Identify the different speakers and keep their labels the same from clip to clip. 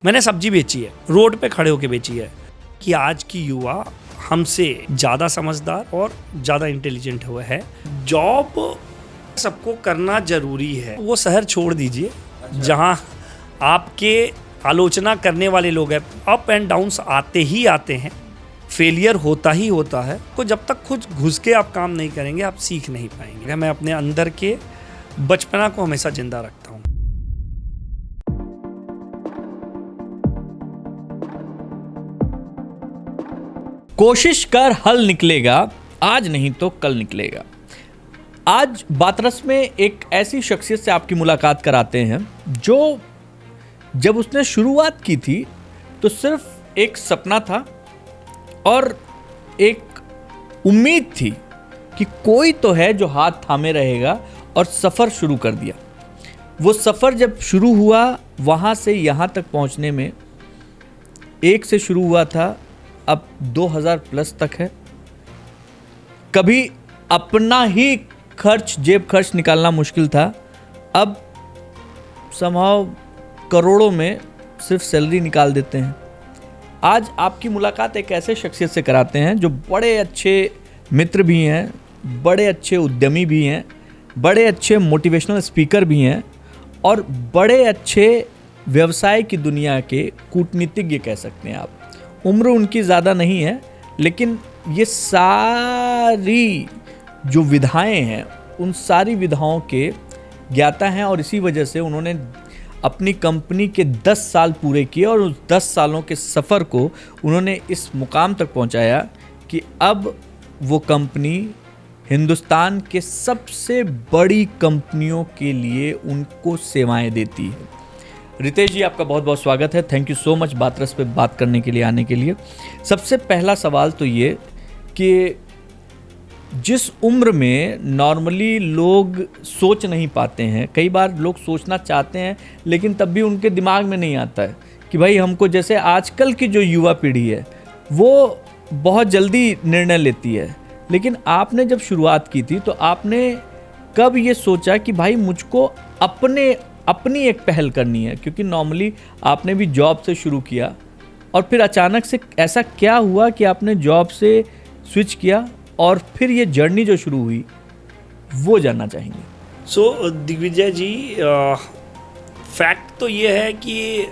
Speaker 1: मैंने सब्जी बेची है, रोड पे खड़े होके बेची है कि आज की युवा हमसे ज़्यादा समझदार और ज़्यादा इंटेलिजेंट हुआ है। जॉब सबको करना ज़रूरी है। वो शहर छोड़ दीजिए जहाँ आपके आलोचना करने वाले लोग हैं। अप एंड डाउन्स आते ही आते हैं, फेलियर होता ही होता है। तो जब तक खुद घुस के आप काम नहीं करेंगे आप सीख नहीं पाएंगे। मैं अपने अंदर के बचपना को हमेशा जिंदा रखता हूँ।
Speaker 2: कोशिश कर हल निकलेगा, आज नहीं तो कल निकलेगा। आज बातरस में एक ऐसी शख्सियत से आपकी मुलाकात कराते हैं जो जब उसने शुरुआत की थी तो सिर्फ एक सपना था और एक उम्मीद थी कि कोई तो है जो हाथ थामे रहेगा, और सफ़र शुरू कर दिया। वो सफ़र जब शुरू हुआ वहाँ से यहाँ तक पहुँचने में एक से शुरू हुआ था, अब 2000 प्लस तक है। कभी अपना ही खर्च, जेब खर्च निकालना मुश्किल था, अब समहाउ करोड़ों में सिर्फ सैलरी निकाल देते हैं। आज आपकी मुलाकात एक ऐसे शख्सियत से कराते हैं जो बड़े अच्छे मित्र भी हैं, बड़े अच्छे उद्यमी भी हैं, बड़े अच्छे मोटिवेशनल स्पीकर भी हैं और बड़े अच्छे व्यवसाय की दुनिया के कूटनीतिज्ञ कह सकते हैं आप। उम्र उनकी ज़्यादा नहीं है, लेकिन ये सारी जो विधाएं हैं उन सारी विधाओं के ज्ञाता हैं, और इसी वजह से उन्होंने अपनी कंपनी के 10 साल पूरे किए और उस 10 सालों के सफ़र को उन्होंने इस मुकाम तक पहुंचाया कि अब वो कंपनी हिंदुस्तान के सबसे बड़ी कंपनियों के लिए उनको सेवाएं देती है। रितेश जी, आपका बहुत बहुत स्वागत है। थैंक यू सो मच बातरस पे बात करने के लिए, आने के लिए। सबसे पहला सवाल तो ये कि जिस उम्र में नॉर्मली लोग सोच नहीं पाते हैं, कई बार लोग सोचना चाहते हैं लेकिन तब भी उनके दिमाग में नहीं आता है कि भाई हमको, जैसे आजकल की जो युवा पीढ़ी है वो बहुत जल्दी निर्णय लेती है, लेकिन आपने जब शुरुआत की थी तो आपने कब ये सोचा कि भाई मुझको अपनी एक पहल करनी है? क्योंकि नॉर्मली आपने भी जॉब से शुरू किया और फिर अचानक से ऐसा क्या हुआ कि आपने जॉब से स्विच किया और फिर ये जर्नी जो शुरू हुई वो जानना चाहेंगे।
Speaker 1: सो दिग्विजय जी, फैक्ट तो ये है कि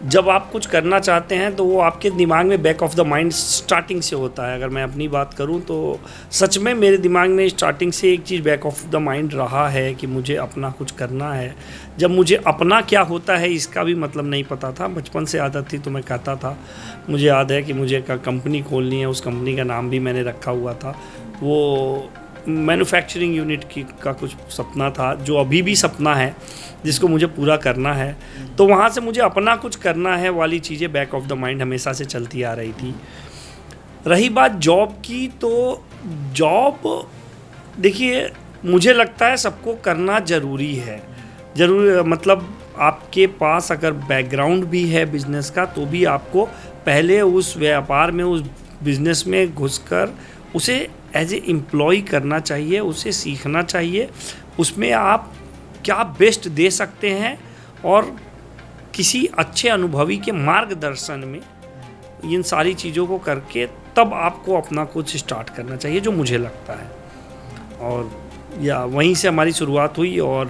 Speaker 1: जब आप कुछ करना चाहते हैं तो वो आपके दिमाग में back of the mind starting से होता है। अगर मैं अपनी बात करूं तो सच में मेरे दिमाग में स्टार्टिंग से एक चीज़ बैक ऑफ द माइंड रहा है कि मुझे अपना कुछ करना है। जब मुझे अपना क्या होता है इसका भी मतलब नहीं पता था। बचपन से आदत थी तो मैं कहता था, मुझे याद है कि मुझे कंपनी खोलनी है, उस कंपनी का नाम भी मैंने रखा हुआ था। वो मैन्युफैक्चरिंग यूनिट का कुछ सपना था, जो अभी भी सपना है, जिसको मुझे पूरा करना है। तो वहाँ से मुझे अपना कुछ करना है वाली चीज़ें बैक ऑफ द माइंड हमेशा से चलती आ रही थी। रही बात जॉब की, तो जॉब देखिए मुझे लगता है सबको करना ज़रूरी है। मतलब आपके पास अगर बैकग्राउंड भी है बिजनेस का तो भी आपको पहले उस व्यापार में, उस बिजनेस में घुसकर उसे एज ए एम्प्लॉय करना चाहिए, उसे सीखना चाहिए, उसमें आप क्या बेस्ट दे सकते हैं, और किसी अच्छे अनुभवी के मार्गदर्शन में इन सारी चीज़ों को करके तब आपको अपना कुछ स्टार्ट करना चाहिए, जो मुझे लगता है। और या वहीं से हमारी शुरुआत हुई। और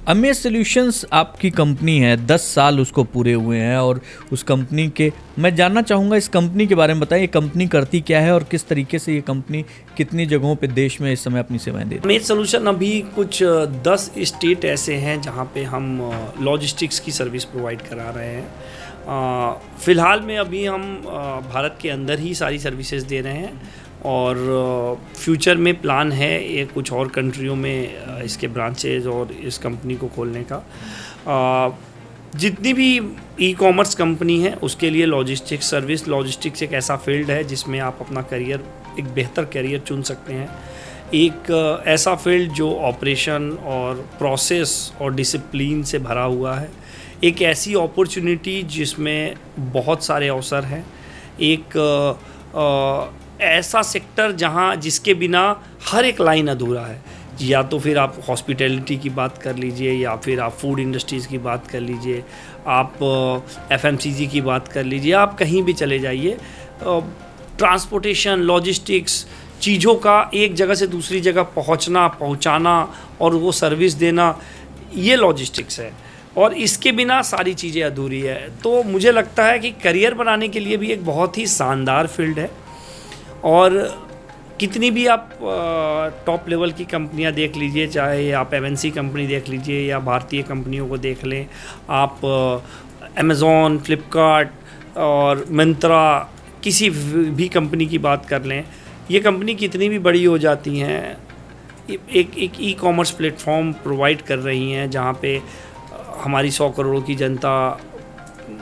Speaker 2: अमेज सॉल्यूशंस आपकी कंपनी है, 10 साल उसको पूरे हुए हैं, और उस कंपनी के मैं जानना चाहूँगा, इस कंपनी के बारे में बताइए। कंपनी करती क्या है और किस तरीके से ये कंपनी कितनी जगहों पे देश में इस समय अपनी सेवाएं देती है?
Speaker 1: अमेज सॉल्यूशन अभी कुछ 10 स्टेट ऐसे हैं जहाँ पे हम लॉजिस्टिक्स की सर्विस प्रोवाइड करा रहे हैं। फ़िलहाल में अभी हम भारत के अंदर ही सारी सर्विसेज दे रहे हैं, और फ्यूचर में प्लान है ये कुछ और कंट्रियों में इसके ब्रांचेज और इस कंपनी को खोलने का। जितनी भी ई कॉमर्स कंपनी है उसके लिए लॉजिस्टिक्स एक ऐसा फील्ड है जिसमें आप अपना करियर, एक बेहतर करियर चुन सकते हैं। एक ऐसा फील्ड जो ऑपरेशन और प्रोसेस और डिसिप्लिन से भरा हुआ है। एक ऐसी अपॉर्चुनिटी जिसमें बहुत सारे अवसर हैं। एक ऐसा सेक्टर जिसके बिना हर एक लाइन अधूरा है। या तो फिर आप हॉस्पिटैलिटी की बात कर लीजिए, या फिर आप फूड इंडस्ट्रीज़ की बात कर लीजिए, आप FMCG की बात कर लीजिए, आप कहीं भी चले जाइए, ट्रांसपोर्टेशन, लॉजिस्टिक्स, चीज़ों का एक जगह से दूसरी जगह पहुंचाना और वो सर्विस देना, ये लॉजिस्टिक्स है। और इसके बिना सारी चीज़ें अधूरी है। तो मुझे लगता है कि करियर बनाने के लिए भी एक बहुत ही शानदार फील्ड है। और कितनी भी आप टॉप लेवल की कंपनियां देख लीजिए, चाहे आप MNC कंपनी देख लीजिए या भारतीय कंपनियों को देख लें, आप अमेज़ॉन, फ्लिपकार्ट और मिंत्रा, किसी भी कंपनी की बात कर लें, ये कंपनी कितनी भी बड़ी हो जाती हैं, एक ई-कॉमर्स प्लेटफॉर्म प्रोवाइड कर रही हैं जहाँ पे हमारी 100 करोड़ की जनता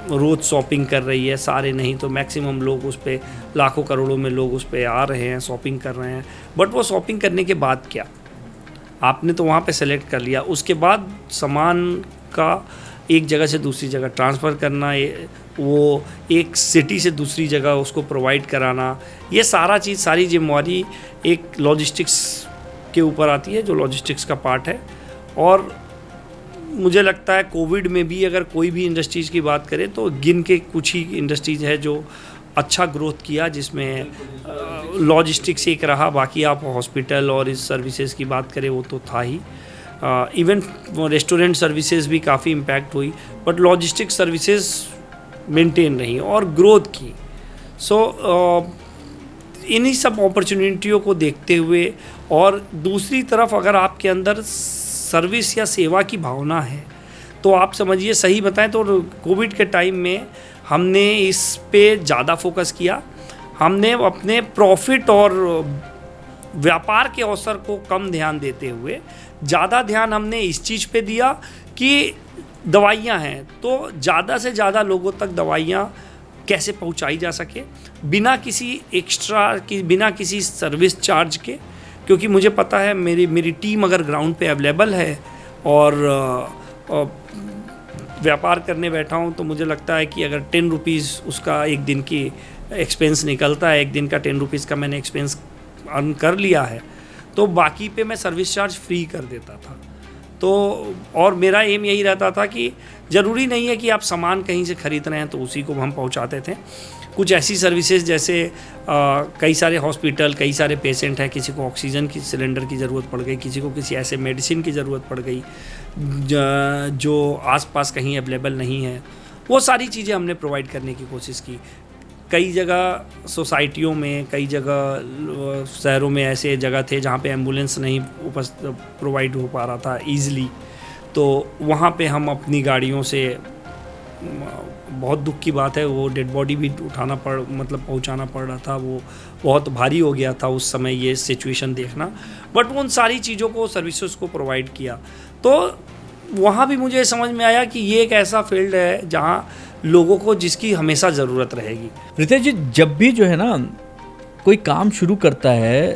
Speaker 1: रोज़ शॉपिंग कर रही है। सारे नहीं तो मैक्सिमम लोग उस पर, लाखों करोड़ों में लोग उस पर आ रहे हैं, शॉपिंग कर रहे हैं। बट वो शॉपिंग करने के बाद क्या, आपने तो वहाँ पे सेलेक्ट कर लिया, उसके बाद सामान का एक जगह से दूसरी जगह ट्रांसफ़र करना, वो एक सिटी से दूसरी जगह उसको प्रोवाइड कराना, ये सारी जिम्मेवारी एक लॉजिस्टिक्स के ऊपर आती है, जो लॉजिस्टिक्स का पार्ट है। और मुझे लगता है कोविड में भी अगर कोई भी इंडस्ट्रीज़ की बात करें तो गिन के कुछ ही इंडस्ट्रीज़ है जो अच्छा ग्रोथ किया, जिसमें लॉजिस्टिक्स एक रहा, बाकी आप हॉस्पिटल और इस सर्विसेज की बात करें वो तो था ही। इवन रेस्टोरेंट सर्विसेज भी काफ़ी इम्पैक्ट हुई, बट लॉजिस्टिक्स सर्विसेज मेंटेन रही और ग्रोथ की। इन्हीं सब अपॉर्चुनिटियों को देखते हुए, और दूसरी तरफ अगर आपके अंदर सर्विस या सेवा की भावना है तो आप समझिए, सही बताएं तो कोविड के टाइम में हमने इस पे ज़्यादा फोकस किया। हमने अपने प्रॉफिट और व्यापार के अवसर को कम ध्यान देते हुए ज़्यादा ध्यान हमने इस चीज़ पे दिया कि दवाइयाँ हैं तो ज़्यादा से ज़्यादा लोगों तक दवाइयाँ कैसे पहुंचाई जा सके बिना किसी एक्स्ट्रा की, बिना किसी सर्विस चार्ज के। क्योंकि मुझे पता है मेरी टीम अगर ग्राउंड पे अवेलेबल है और व्यापार करने बैठा हूँ तो मुझे लगता है कि अगर 10 रुपीज़ उसका एक दिन की एक्सपेंस निकलता है, एक दिन का 10 रुपीज़ का मैंने एक्सपेंस अर्न कर लिया है, तो बाकी पे मैं सर्विस चार्ज फ्री कर देता था। तो और मेरा एम यही रहता था कि ज़रूरी नहीं है कि आप सामान कहीं से ख़रीद रहे हैं तो उसी को हम पहुंचाते थे। कुछ ऐसी सर्विसेज जैसे कई सारे हॉस्पिटल, कई सारे पेशेंट हैं, किसी को ऑक्सीजन की सिलेंडर की ज़रूरत पड़ गई, किसी को किसी ऐसे मेडिसिन की ज़रूरत पड़ गई जो आसपास कहीं अवेलेबल नहीं है, वो सारी चीज़ें हमने प्रोवाइड करने की कोशिश की। कई जगह सोसाइटियों में, कई जगह शहरों में ऐसे जगह थे जहाँ पे एम्बुलेंस नहीं प्रोवाइड हो पा रहा था ईज़िली, तो वहाँ पे हम अपनी गाड़ियों से, बहुत दुख की बात है, वो डेड बॉडी भी पहुंचाना पड़ रहा था, वो बहुत भारी हो गया था उस समय ये सिचुएशन देखना। बट उन सारी चीज़ों को, सर्विसेज को प्रोवाइड किया, तो वहाँ भी मुझे समझ में आया कि ये एक ऐसा फील्ड है जहाँ लोगों को जिसकी हमेशा ज़रूरत रहेगी।
Speaker 2: रितेश जी, जब भी जो है ना कोई काम शुरू करता है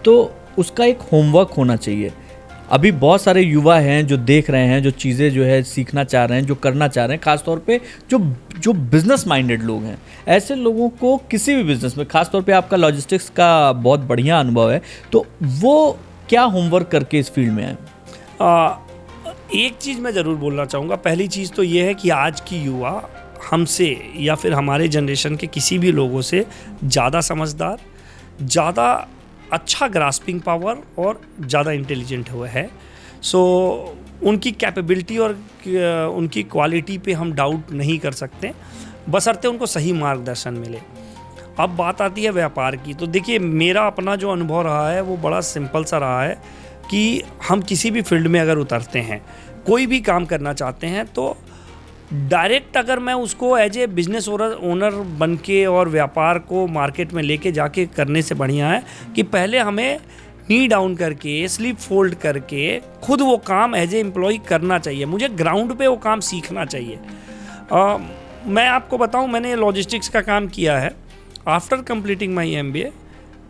Speaker 2: तो उसका एक होमवर्क होना चाहिए। अभी बहुत सारे युवा हैं जो देख रहे हैं, जो चीज़ें जो है सीखना चाह रहे हैं, जो करना चाह रहे हैं, खासतौर पे जो बिजनेस माइंडेड लोग हैं, ऐसे लोगों को किसी भी बिजनेस में, खासतौर पे आपका लॉजिस्टिक्स का बहुत बढ़िया अनुभव है, तो वो क्या होमवर्क करके इस फील्ड में आए?
Speaker 1: एक चीज़ मैं ज़रूर बोलना चाहूँगा। पहली चीज़ तो ये है कि आज की युवा हमसे या फिर हमारे जनरेशन के किसी भी लोगों से ज़्यादा समझदार, ज़्यादा अच्छा ग्रास्पिंग पावर और ज़्यादा इंटेलिजेंट हुआ है। उनकी कैपेबिलिटी और उनकी क्वालिटी पे हम डाउट नहीं कर सकते, बशर्ते उनको सही मार्गदर्शन मिले। अब बात आती है व्यापार की, तो देखिए मेरा अपना जो अनुभव रहा है वो बड़ा सिंपल सा रहा है कि हम किसी भी फील्ड में अगर उतरते हैं, कोई भी काम करना चाहते हैं, तो डायरेक्ट अगर मैं उसको एज ए बिजनेस ओनर बन के और व्यापार को मार्केट में लेके जाके करने से बढ़िया है कि पहले हमें नी डाउन करके, स्लीप फोल्ड करके खुद वो काम एज ए एम्प्लॉय करना चाहिए। मुझे ग्राउंड पे वो काम सीखना चाहिए। मैं आपको बताऊं, मैंने लॉजिस्टिक्स का काम किया है। आफ्टर कंप्लीटिंग माई MBA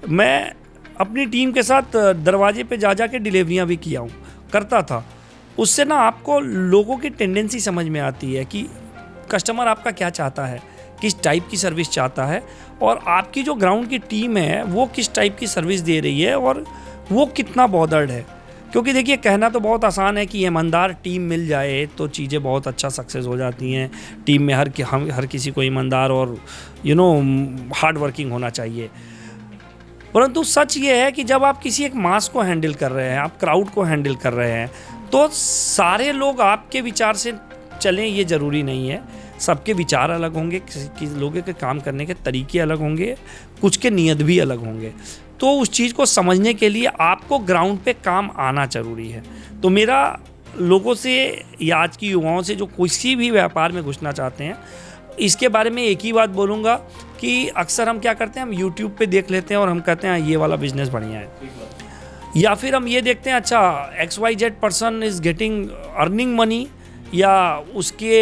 Speaker 1: मैं अपनी टीम के साथ दरवाजे पे जा के डिलीवरियाँ भी करता था। उससे ना आपको लोगों की टेंडेंसी समझ में आती है कि कस्टमर आपका क्या चाहता है, किस टाइप की सर्विस चाहता है, और आपकी जो ग्राउंड की टीम है वो किस टाइप की सर्विस दे रही है और वो कितना बॉदर्ड है। क्योंकि देखिए कहना तो बहुत आसान है कि ईमानदार टीम मिल जाए तो चीज़ें बहुत अच्छा सक्सेस हो जाती हैं। टीम में हर किसी को ईमानदार और हार्ड वर्किंग होना चाहिए। परंतु सच ये है कि जब आप किसी एक मास को हैंडल कर रहे हैं, आप क्राउड को हैंडल कर रहे हैं, तो सारे लोग आपके विचार से चलें ये ज़रूरी नहीं है। सबके विचार अलग होंगे, किसी लोगों के काम करने के तरीके अलग होंगे, कुछ के नियत भी अलग होंगे। तो उस चीज़ को समझने के लिए आपको ग्राउंड पे काम आना ज़रूरी है। तो मेरा लोगों से या आज की युवाओं से जो किसी भी व्यापार में घुसना चाहते हैं, इसके बारे में एक ही बात बोलूँगा कि अक्सर हम क्या करते हैं, हम यूट्यूब पे देख लेते हैं और हम कहते हैं ये वाला बिजनेस बढ़िया है, या फिर हम ये देखते हैं अच्छा XYZ person is getting earning money, या उसके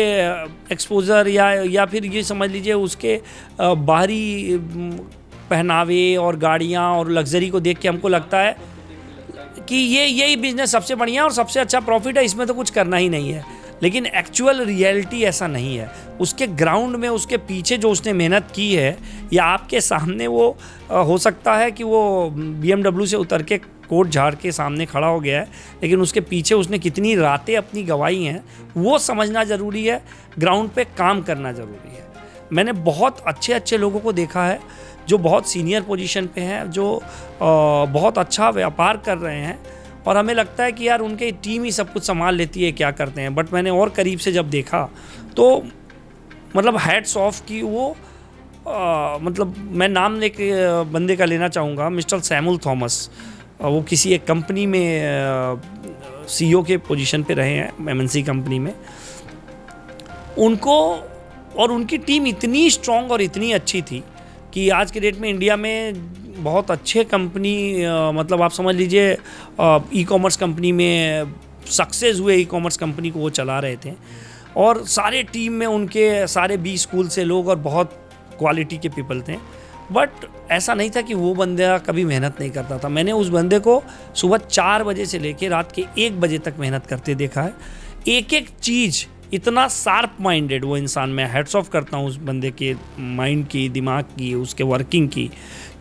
Speaker 1: एक्सपोज़र या फिर ये समझ लीजिए उसके बाहरी पहनावे और गाड़ियाँ और लग्जरी को देख के हमको लगता है कि यही बिज़नेस सबसे बढ़िया और सबसे अच्छा प्रॉफिट है, इसमें तो कुछ करना ही नहीं है। लेकिन एक्चुअल रियलिटी ऐसा नहीं है। उसके ग्राउंड में उसके पीछे जो उसने मेहनत की है, या आपके सामने वो हो सकता है कि वो BMW से उतर के कोट झाड़ के सामने खड़ा हो गया है, लेकिन उसके पीछे उसने कितनी रातें अपनी गंवाई हैं वो समझना ज़रूरी है। ग्राउंड पे काम करना ज़रूरी है। मैंने बहुत अच्छे लोगों को देखा है जो बहुत सीनियर पोजीशन पे हैं, जो बहुत अच्छा व्यापार कर रहे हैं, और हमें लगता है कि यार उनके टीम ही सब कुछ संभाल लेती है, क्या करते हैं। बट मैंने और करीब से जब देखा तो मतलब हैट्स ऑफ कि वो मतलब मैं नाम लेके बंदे का लेना चाहूँगा, मिस्टर सैमुअल थॉमस। वो किसी एक कंपनी में CEO के पोजीशन पे रहे हैं, MNC कंपनी में। उनको और उनकी टीम इतनी स्ट्रॉन्ग और इतनी अच्छी थी कि आज के डेट में इंडिया में बहुत अच्छे कंपनी मतलब आप समझ लीजिए ई-कॉमर्स कंपनी में सक्सेस हुए ई-कॉमर्स कंपनी को वो चला रहे थे, और सारे टीम में उनके सारे B स्कूल से लोग और बहुत क्वालिटी के पीपल थे। बट ऐसा नहीं था कि वो बंदा कभी मेहनत नहीं करता था। मैंने उस बंदे को सुबह 4 बजे से लेकर रात के 1 बजे तक मेहनत करते देखा है। एक चीज़ इतना शार्प माइंडेड वो इंसान, मैं हेड्स ऑफ करता हूँ उस बंदे के माइंड की, दिमाग की, उसके वर्किंग की,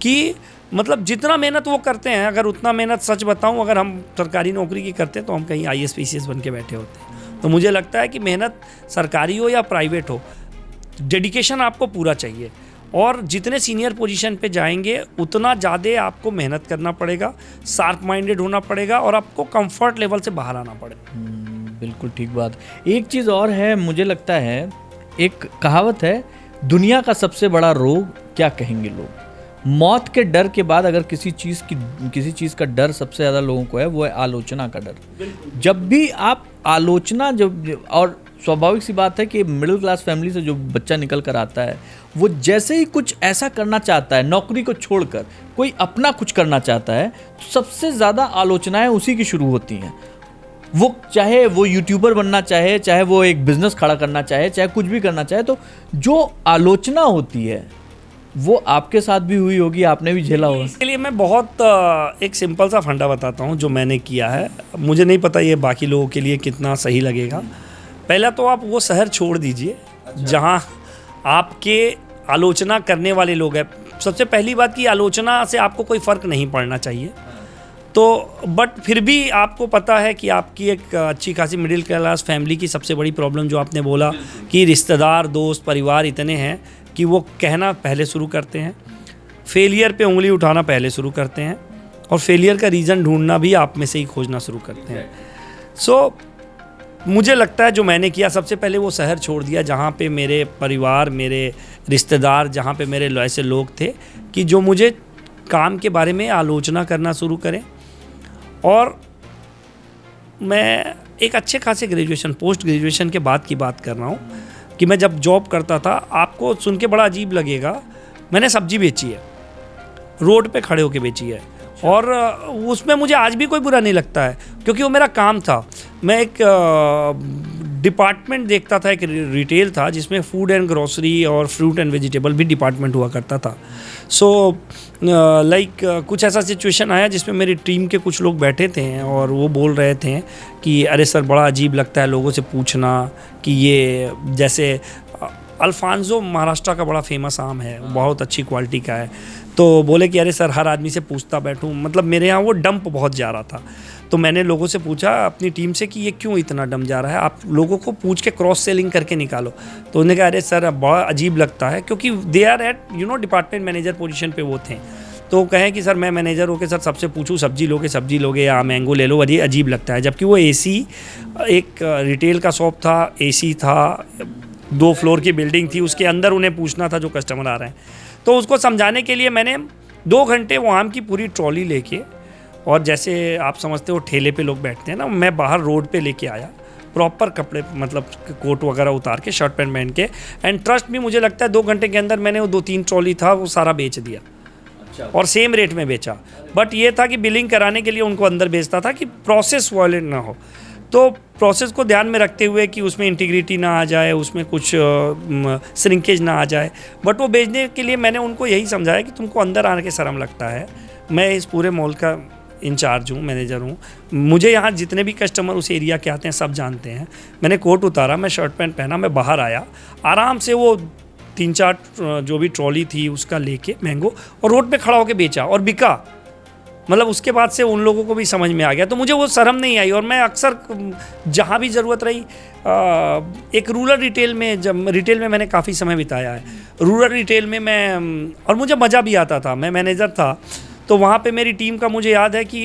Speaker 1: कि मतलब जितना मेहनत वो करते हैं, अगर उतना मेहनत सच बताऊँ अगर हम सरकारी नौकरी की करते तो हम कहीं IAS PCS बन के बैठे होते। तो मुझे लगता है कि मेहनत सरकारी हो या प्राइवेट हो, डेडिकेशन आपको पूरा चाहिए, और जितने सीनियर पोजीशन पे जाएंगे उतना ज़्यादा आपको मेहनत करना पड़ेगा, शार्प माइंडेड होना पड़ेगा, और आपको कंफर्ट लेवल से बाहर आना पड़ेगा।
Speaker 2: बिल्कुल ठीक बात। एक चीज़ और है, मुझे लगता है एक कहावत है, दुनिया का सबसे बड़ा रोग क्या कहेंगे लोग। मौत के डर के बाद अगर किसी चीज़ का डर सबसे ज़्यादा लोगों को है, वो है आलोचना का डर। जब भी आप आलोचना और स्वाभाविक सी बात है कि मिडिल क्लास फैमिली से जो बच्चा निकल कर आता है, वो जैसे ही कुछ ऐसा करना चाहता है, नौकरी को छोड़कर कोई अपना कुछ करना चाहता है, तो सबसे ज़्यादा आलोचनाएं उसी की शुरू होती हैं। वो चाहे वो यूट्यूबर बनना चाहे, चाहे वो एक बिजनेस खड़ा करना चाहे, चाहे कुछ भी करना चाहे, तो जो आलोचना होती है वो आपके साथ भी हुई होगी, आपने भी झेला होगा।
Speaker 1: इसके लिए मैं बहुत एक सिंपल सा फंडा बताता हूँ जो मैंने किया है। मुझे नहीं पता ये बाकी लोगों के लिए कितना सही लगेगा। पहला तो आप वो शहर छोड़ दीजिए जहाँ आपके आलोचना करने वाले लोग हैं। सबसे पहली बात कि आलोचना से आपको कोई फ़र्क नहीं पड़ना चाहिए, तो बट फिर भी आपको पता है कि आपकी एक अच्छी खासी मिडिल क्लास फैमिली की सबसे बड़ी प्रॉब्लम जो आपने बोला कि रिश्तेदार, दोस्त, परिवार इतने हैं कि वो कहना पहले शुरू करते हैं, फेलियर पे उंगली उठाना पहले शुरू करते हैं, और फेलियर का रीज़न ढूंढना भी आप में से ही खोजना शुरू करते हैं। सो मुझे लगता है जो मैंने किया, सबसे पहले वो शहर छोड़ दिया जहाँ पे मेरे परिवार, मेरे रिश्तेदार, जहाँ पे मेरे ऐसे लोग थे कि जो मुझे काम के बारे में आलोचना करना शुरू करें। और मैं एक अच्छे खासे ग्रेजुएशन, पोस्ट ग्रेजुएशन के बाद की बात कर रहा हूँ कि मैं जब जॉब करता था, आपको सुन के बड़ा अजीब लगेगा, मैंने सब्जी बेची है, रोड पे खड़े होके बेची है, और उसमें मुझे आज भी कोई बुरा नहीं लगता है क्योंकि वो मेरा काम था। मैं एक डिपार्टमेंट देखता था, एक रिटेल था जिसमें फूड एंड ग्रोसरी और फ्रूट एंड वेजिटेबल भी डिपार्टमेंट हुआ करता था। सो कुछ ऐसा सिचुएशन आया जिसमें मेरी टीम के कुछ लोग बैठे थे और वो बोल रहे थे कि अरे सर बड़ा अजीब लगता है लोगों से पूछना कि ये, जैसे अल्फांसो महाराष्ट्र का बड़ा फेमस आम है, बहुत अच्छी क्वालिटी का है, तो बोले कि अरे सर हर आदमी से पूछता बैठूं, मतलब मेरे यहाँ वो डंप बहुत जा रहा था। तो मैंने लोगों से पूछा अपनी टीम से कि ये क्यों इतना डम जा रहा है, आप लोगों को पूछ के क्रॉस सेलिंग करके निकालो। तो उन्होंने कहा अरे सर बड़ा अजीब लगता है, क्योंकि they are at department manager position पे वो थे। तो कहें कि सर मैं मैनेजर होकर सर सबसे पूछूं सब्जी लोगे या मैंगो ले लो, अरे अजीब लगता है। जबकि वो एसी एक रिटेल का शॉप था, एसी था, 2 फ्लोर की बिल्डिंग थी, उसके अंदर उन्हें पूछना था जो कस्टमर आ रहे हैं। तो उसको समझाने के लिए मैंने 2 घंटे वो आम की पूरी ट्रॉली लेके, और जैसे आप समझते हो ठेले पे लोग बैठते हैं ना, मैं बाहर रोड पे लेके आया, प्रॉपर कपड़े मतलब कोट वगैरह उतार के, शर्ट पैंट पहन के, एंड ट्रस्ट भी मुझे लगता है 2 घंटे के अंदर मैंने वो 2-3 ट्रॉली था वो सारा बेच दिया। और सेम रेट में बेचा। बट ये था कि बिलिंग कराने के लिए उनको अंदर बेचता था कि प्रोसेस वायलेंट ना हो। तो प्रोसेस को ध्यान में रखते हुए कि उसमें इंटीग्रिटी ना आ जाए, उसमें कुछ श्रिंकेज ना आ जाए। बट वो बेचने के लिए मैंने उनको यही समझाया कि तुमको अंदर आने के शर्म लगता है, मैं इस पूरे मॉल का इंचार्ज हूँ, मैनेजर हूँ, मुझे यहाँ जितने भी कस्टमर उस एरिया के आते हैं सब जानते हैं। मैंने कोट उतारा, मैं शर्ट पैंट पहना, मैं बाहर आया, आराम से वो 3-4 जो भी ट्रॉली थी उसका लेके मैंगो और रोड पे खड़ा होकर बेचा और बिका। मतलब उसके बाद से उन लोगों को भी समझ में आ गया, तो मुझे वो शर्म नहीं आई। और मैं अक्सर जहाँ भी ज़रूरत रही, एक रूरल रिटेल में, जब रिटेल में मैंने काफ़ी समय बिताया है, रूरल रिटेल में मैं, और मुझे मज़ा भी आता था, मैं मैनेजर था, तो वहाँ पे मेरी टीम का मुझे याद है कि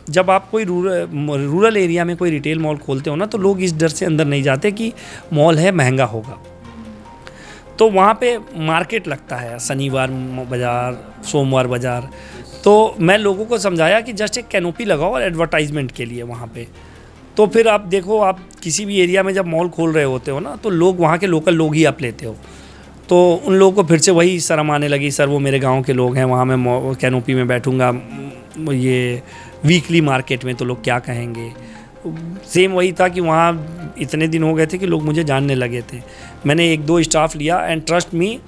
Speaker 1: जब आप कोई रूरल एरिया में कोई रिटेल मॉल खोलते हो ना, तो लोग इस डर से अंदर नहीं जाते कि मॉल है महंगा होगा। तो वहाँ पे मार्केट लगता है, शनिवार बाज़ार, सोमवार बाज़ार। तो मैं लोगों को समझाया कि जस्ट एक कैनोपी लगाओ एडवर्टाइजमेंट के लिए वहाँ पे। तो फिर आप देखो, आप किसी भी एरिया में जब मॉल खोल रहे होते हो ना, तो लोग वहाँ के लोकल लोग ही आप लेते हो। तो उन लोगों को फिर से वही शर्म आने लगी, सर वो मेरे गांव के लोग हैं, वहाँ मैं कैनोपी में बैठूंगा ये वीकली मार्केट में, तो लोग क्या कहेंगे। सेम वही था कि वहाँ इतने दिन हो गए थे कि लोग मुझे जानने लगे थे। मैंने 1-2 स्टाफ लिया, एंड ट्रस्ट मी,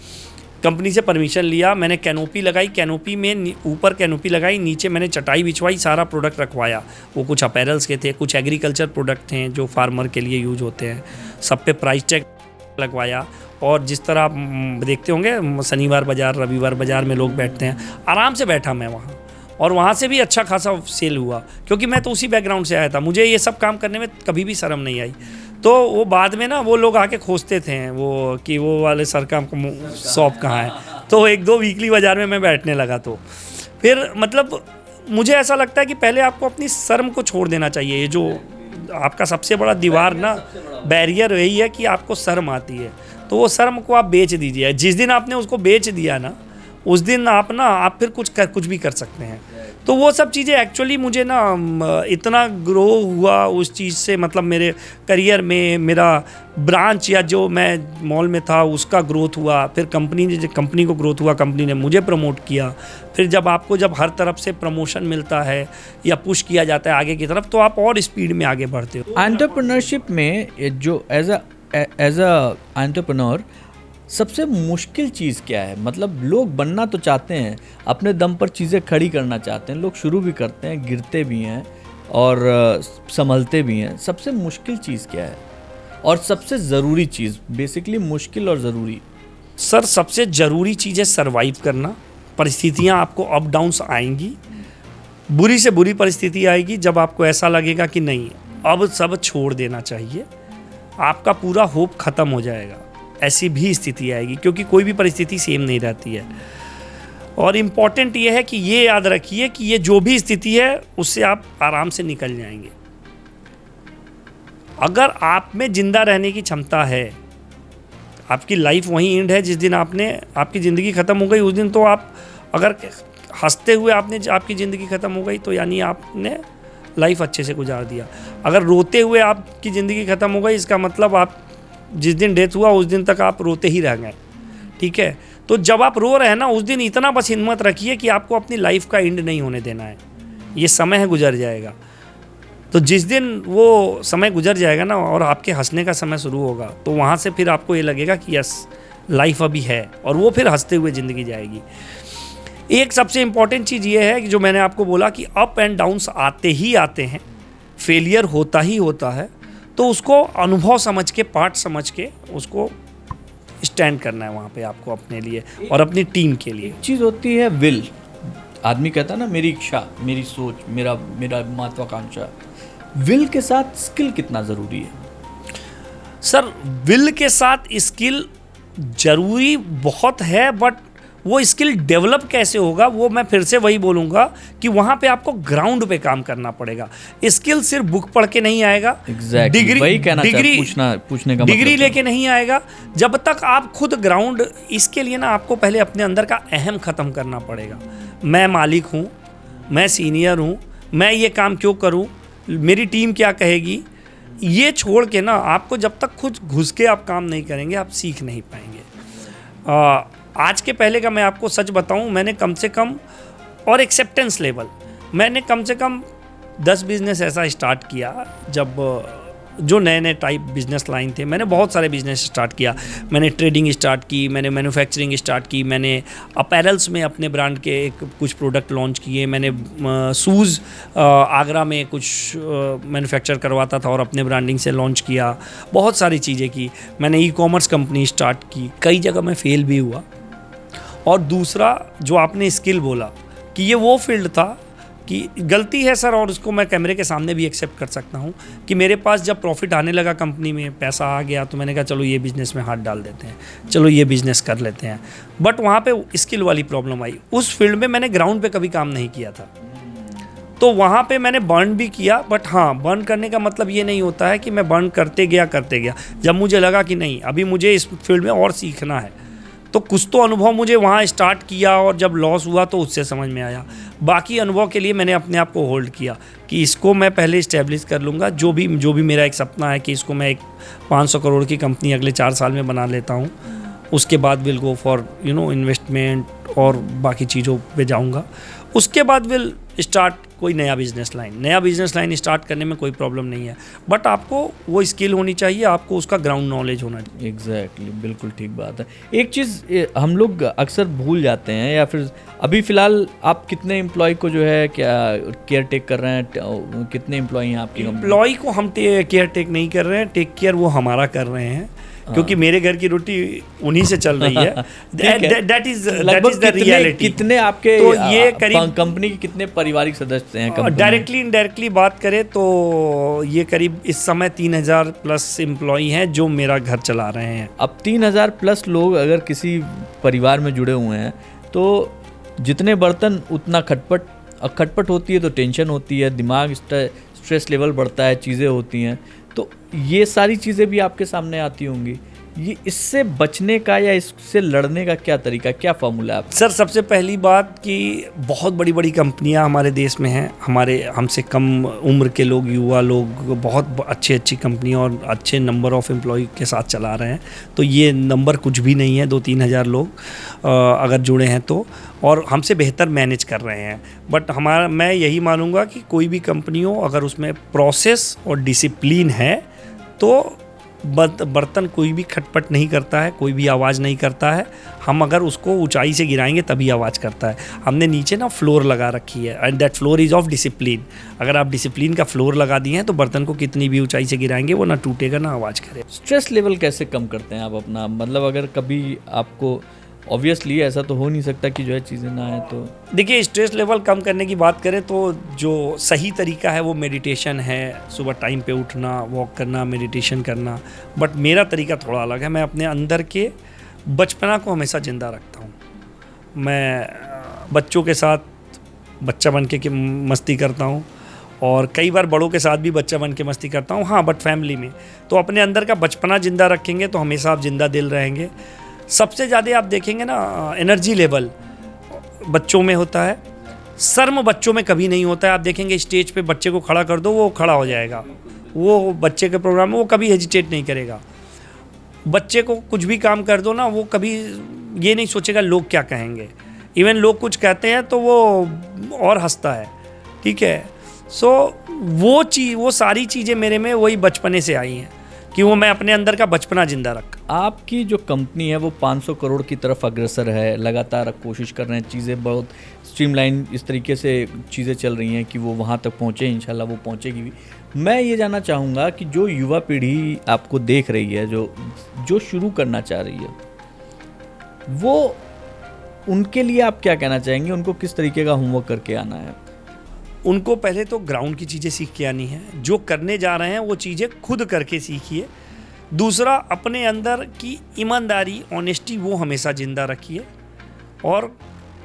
Speaker 1: कंपनी से परमिशन लिया, मैंने कैनोपी लगाई, कैनोपी में ऊपर कैनोपी लगाई, नीचे मैंने चटाई बिछवाई, सारा प्रोडक्ट रखवाया। वो कुछ अपैरल्स के थे, कुछ एग्रीकल्चर प्रोडक्ट थे जो फार्मर के लिए यूज होते हैं, सब पे प्राइस टैग लगवाया। और जिस तरह आप देखते होंगे शनिवार बाज़ार, रविवार बाज़ार में लोग बैठते हैं, आराम से बैठा मैं वहाँ, और वहाँ से भी अच्छा खासा सेल हुआ, क्योंकि मैं तो उसी बैकग्राउंड से आया था, मुझे ये सब काम करने में कभी भी शर्म नहीं आई। तो वो बाद में ना वो लोग आके खोजते थे वो कि वो वाले सर का शॉप कहाँ है। तो 1-2 वीकली बाज़ार में मैं बैठने लगा। तो फिर मतलब मुझे ऐसा लगता है कि पहले आपको अपनी शर्म को छोड़ देना चाहिए। ये जो आपका सबसे बड़ा दीवार ना, बैरियर यही है कि आपको शर्म आती है, तो वो शर्म को आप बेच दीजिए। जिस दिन आपने उसको बेच दिया ना, उस दिन आप फिर कुछ भी कर सकते हैं। तो वो सब चीज़ें एक्चुअली मुझे ना इतना ग्रो हुआ उस चीज़ से, मतलब मेरे करियर में मेरा ब्रांच या जो मैं मॉल में था उसका ग्रोथ हुआ, फिर कंपनी को ग्रोथ हुआ, कंपनी ने मुझे प्रमोट किया। फिर जब हर तरफ से प्रमोशन मिलता है या पुश किया जाता है आगे की तरफ, तो आप और स्पीड में आगे बढ़ते हो।
Speaker 2: एंटरप्रेन्योरशिप में जो एज अ एंटरप्रेन्योर सबसे मुश्किल चीज़ क्या है? मतलब लोग बनना तो चाहते हैं, अपने दम पर चीज़ें खड़ी करना चाहते हैं, लोग शुरू भी करते हैं, गिरते भी हैं और संभलते भी हैं। सबसे मुश्किल चीज़ क्या है और सबसे ज़रूरी चीज़? बेसिकली मुश्किल और ज़रूरी।
Speaker 1: सर सबसे ज़रूरी चीज़ है सर्वाइव करना। परिस्थितियाँ आपको अप डाउन्स आएंगी, बुरी से बुरी परिस्थिति आएगी, जब आपको ऐसा लगेगा कि नहीं अब सब छोड़ देना चाहिए, आपका पूरा होप ख़त्म हो जाएगा, ऐसी भी स्थिति आएगी, क्योंकि कोई भी परिस्थिति सेम नहीं रहती है। और इम्पॉर्टेंट ये है कि ये याद रखिए कि ये जो भी स्थिति है उससे आप आराम से निकल जाएंगे। अगर आप में जिंदा रहने की क्षमता है, आपकी लाइफ वहीं एंड है जिस दिन आपकी ज़िंदगी ख़त्म हो गई, उस दिन तो आप अगर हंसते हुए आपकी ज़िंदगी ख़त्म हो गई तो यानी आपने लाइफ अच्छे से गुजार दिया। अगर रोते हुए आपकी ज़िंदगी ख़त्म हो गई, इसका मतलब आप जिस दिन डेथ हुआ उस दिन तक आप रोते ही रह गए। ठीक है, तो जब आप रो रहे हैं ना, उस दिन इतना बस हिम्मत रखिए कि आपको अपनी लाइफ का एंड नहीं होने देना है। ये समय है, गुजर जाएगा। तो जिस दिन वो समय गुजर जाएगा ना और आपके हंसने का समय शुरू होगा, तो वहाँ से फिर आपको ये लगेगा कि यस लाइफ अभी है, और वो फिर हंसते हुए ज़िंदगी जाएगी। एक सबसे इम्पॉर्टेंट चीज़ ये है कि जो मैंने आपको बोला कि अप एंड डाउन्स आते ही आते हैं, फेलियर होता ही होता है, तो उसको अनुभव समझ के, पार्ट समझ के उसको स्टैंड करना है वहाँ पे आपको, अपने लिए और अपनी टीम के लिए।
Speaker 2: चीज़ होती है विल, आदमी कहता है ना, मेरी इच्छा, मेरी सोच, मेरा मेरा महत्वाकांक्षा, विल के साथ स्किल कितना ज़रूरी है?
Speaker 1: सर विल के साथ स्किल जरूरी बहुत है, बट वो स्किल डेवलप कैसे होगा वो मैं फिर से वही बोलूँगा कि वहाँ पे आपको ग्राउंड पे काम करना पड़ेगा। स्किल सिर्फ बुक पढ़ के नहीं आएगा,
Speaker 2: Exactly, वही कहना पूछने का
Speaker 1: डिग्री
Speaker 2: मतलब
Speaker 1: लेके नहीं आएगा। जब तक आप खुद ग्राउंड, इसके लिए ना आपको पहले अपने अंदर का अहम ख़त्म करना पड़ेगा। मैं मालिक हूँ, मैं सीनियर हूँ, मैं ये काम क्यों करूँ, मेरी टीम क्या कहेगी, ये छोड़ के ना आपको जब तक खुद घुस के आप काम नहीं करेंगे आप सीख नहीं पाएंगे। आज के पहले का मैं आपको सच बताऊं, मैंने कम से कम, और एक्सेप्टेंस लेवल, मैंने कम से कम 10 बिज़नेस ऐसा स्टार्ट किया जब जो नए नए टाइप बिज़नेस लाइन थे। मैंने बहुत सारे बिज़नेस स्टार्ट किया। मैंने ट्रेडिंग स्टार्ट की, मैंने मैन्युफैक्चरिंग स्टार्ट की, मैंने अपैरल्स में अपने ब्रांड के कुछ प्रोडक्ट लॉन्च किए, मैंने शूज़ आगरा में कुछ मैन्युफैक्चर करवाता था और अपने ब्रांडिंग से लॉन्च किया। बहुत सारी चीज़ें की। मैंने ई कॉमर्स कंपनी स्टार्ट की। कई जगह मैं फेल भी हुआ। और दूसरा जो आपने स्किल बोला कि ये वो फील्ड था कि गलती है सर, और उसको मैं कैमरे के सामने भी एक्सेप्ट कर सकता हूँ कि मेरे पास जब प्रॉफिट आने लगा, कंपनी में पैसा आ गया, तो मैंने कहा चलो ये बिज़नेस में हाथ डाल देते हैं, चलो ये बिज़नेस कर लेते हैं। बट वहाँ पे स्किल वाली प्रॉब्लम आई। उस फील्ड में मैंने ग्राउंड पे कभी काम नहीं किया था, तो वहाँ पे मैंने बर्न भी किया। बट हाँ, बर्न करने का मतलब ये नहीं होता है कि मैं बर्न करते गया। जब मुझे लगा कि नहीं, अभी मुझे इस फील्ड में और सीखना है, तो कुछ तो अनुभव मुझे वहाँ स्टार्ट किया, और जब लॉस हुआ तो उससे समझ में आया। बाकी अनुभव के लिए मैंने अपने आप को होल्ड किया कि इसको मैं पहले इस्टेब्लिश कर लूँगा। जो भी मेरा एक सपना है कि इसको मैं एक 500 करोड़ की कंपनी अगले 4 साल में बना लेता हूँ, उसके बाद विल गो फॉर इन्वेस्टमेंट और बाकी चीज़ों पे जाऊँगा। उसके बाद विल स्टार्ट कोई नया बिजनेस लाइन स्टार्ट करने में कोई प्रॉब्लम नहीं है, बट आपको वो स्किल होनी चाहिए, आपको उसका ग्राउंड नॉलेज होना चाहिए।
Speaker 2: एग्जैक्टली, बिल्कुल ठीक बात है। एक चीज़ हम लोग अक्सर भूल जाते हैं, या फिर अभी फ़िलहाल आप कितने एम्प्लॉय को जो है क्या केयर टेक कर रहे हैं, कितने एम्प्लॉय हैं आपकी?
Speaker 1: एम्प्लॉय को हम केयर टेक नहीं कर रहे हैं, टेक केयर वो हमारा कर रहे हैं, क्योंकि मेरे घर की रोटी उन्हीं से चल रही है। That is the reality.
Speaker 2: कितने आपके,
Speaker 1: तो ये करीब
Speaker 2: कंपनी के कितने पारिवारिक सदस्य हैं?
Speaker 1: डायरेक्टली इनडायरेक्टली बात करें तो ये करीब इस समय 3000 प्लस एम्प्लॉय हैं जो मेरा घर चला रहे हैं।
Speaker 2: अब 3000 प्लस लोग अगर किसी परिवार में जुड़े हुए हैं, तो जितने बर्तन उतना खटपट होती है, तो टेंशन होती है, दिमाग स्ट्रेस लेवल बढ़ता है, चीज़ें होती हैं। तो ये सारी चीज़ें भी आपके सामने आती होंगी। ये इससे बचने का या इससे लड़ने का क्या तरीका, क्या फार्मूला है?
Speaker 1: सर सबसे पहली बात कि बहुत बड़ी बड़ी कंपनियां हमारे देश में हैं, हमसे कम उम्र के लोग, युवा लोग बहुत अच्छी कंपनियां और अच्छे नंबर ऑफ़ एम्प्लॉय के साथ चला रहे हैं। तो ये नंबर कुछ भी नहीं है, 2-3 हज़ार लोग अगर जुड़े हैं तो, और हमसे बेहतर मैनेज कर रहे हैं। बट मैं यही मानूंगा कि कोई भी कंपनी हो, अगर उसमें प्रोसेस और डिसिप्लिन है तो बर्तन कोई भी खटपट नहीं करता है, कोई भी आवाज़ नहीं करता है। हम अगर उसको ऊंचाई से गिराएंगे तभी आवाज़ करता है। हमने नीचे ना फ्लोर लगा रखी है, and that floor is of discipline. अगर आप डिसिप्लिन का फ्लोर लगा दिए हैं तो बर्तन को कितनी भी ऊंचाई से गिराएंगे वो ना टूटेगा ना आवाज़ करेगा।
Speaker 2: स्ट्रेस लेवल कैसे कम करते हैं आप अपना? मतलब अगर कभी आपको, ऑब्वियसली ऐसा तो हो नहीं सकता कि जो है चीज़ें ना आए, तो
Speaker 1: देखिए स्ट्रेस लेवल कम करने की बात करें तो जो सही तरीका है वो मेडिटेशन है। सुबह टाइम पे उठना, वॉक करना, मेडिटेशन करना। बट मेरा तरीका थोड़ा अलग है। मैं अपने अंदर के बचपना को हमेशा ज़िंदा रखता हूँ। मैं बच्चों के साथ बच्चा बन के मस्ती करता हूँ, और कई बार बड़ों के साथ भी बच्चा बन के मस्ती करता हूँ। हाँ, बट फैमिली में तो अपने अंदर का बचपना ज़िंदा रखेंगे तो हमेशा आप ज़िंदा दिल रहेंगे। सबसे ज़्यादा आप देखेंगे ना एनर्जी लेवल बच्चों में होता है, शर्म बच्चों में कभी नहीं होता है। आप देखेंगे स्टेज पे बच्चे को खड़ा कर दो, वो खड़ा हो जाएगा। वो बच्चे के प्रोग्राम में वो कभी हेजिटेट नहीं करेगा। बच्चे को कुछ भी काम कर दो ना, वो कभी ये नहीं सोचेगा लोग क्या कहेंगे। इवन लोग कुछ कहते हैं तो वो और हंसता है, ठीक है। सो वो सारी चीज़ें मेरे में वही बचपने से आई हैं कि वो मैं अपने अंदर का बचपना जिंदा रख।
Speaker 2: आपकी जो कंपनी है वो 500 करोड़ की तरफ अग्रसर है, लगातार कोशिश कर रहे हैं, चीज़ें बहुत स्ट्रीमलाइन इस तरीके से चीज़ें चल रही हैं कि वो वहाँ तक पहुँचे, इंशाल्लाह वो पहुँचेगी भी। मैं ये जानना चाहूँगा कि जो युवा पीढ़ी आपको देख रही है, जो शुरू करना चाह रही है, वो उनके लिए आप क्या कहना चाहेंगे? उनको किस तरीके का होमवर्क करके आना है?
Speaker 1: उनको पहले तो ग्राउंड की चीज़ें सीख के आनी है, जो करने जा रहे हैं वो चीज़ें खुद करके सीखिए। दूसरा, अपने अंदर की ईमानदारी, ऑनेस्टी वो हमेशा ज़िंदा रखिए, और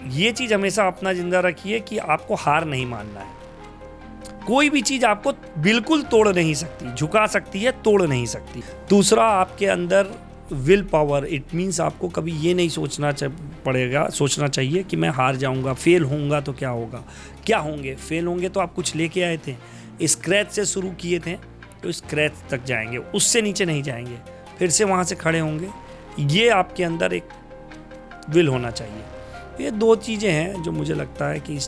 Speaker 1: ये चीज़ हमेशा अपना ज़िंदा रखिए कि आपको हार नहीं मानना है। कोई भी चीज़ आपको बिल्कुल तोड़ नहीं सकती, झुका सकती है, तोड़ नहीं सकती। दूसरा, आपके अंदर विल पावर, इट मीन्स आपको कभी ये नहीं सोचना चाहिए कि मैं हार जाऊंगा, फेल होऊंगा तो क्या होगा। क्या होंगे? फेल होंगे तो आप कुछ लेके आए थे, स्क्रैच से शुरू किए थे तो स्क्रैच तक जाएंगे, उससे नीचे नहीं जाएंगे, फिर से वहाँ से खड़े होंगे। ये आपके अंदर एक विल होना चाहिए। ये दो चीज़ें हैं जो मुझे लगता है कि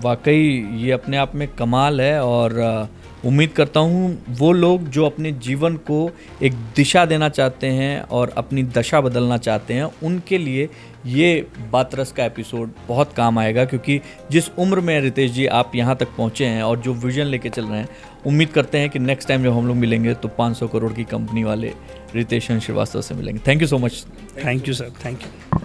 Speaker 2: वाकई ये अपने आप में कमाल है, और उम्मीद करता हूँ वो लोग जो अपने जीवन को एक दिशा देना चाहते हैं और अपनी दशा बदलना चाहते हैं, उनके लिए ये बातरस का एपिसोड बहुत काम आएगा, क्योंकि जिस उम्र में रितेश जी आप यहाँ तक पहुँचे हैं और जो विजन लेके चल रहे हैं, उम्मीद करते हैं कि नेक्स्ट टाइम जब हम लोग मिलेंगे तो 500 करोड़ की कंपनी वाले रितेश श्रीवास्तव से मिलेंगे। Thank you so much.
Speaker 1: Thank you sir, thank you.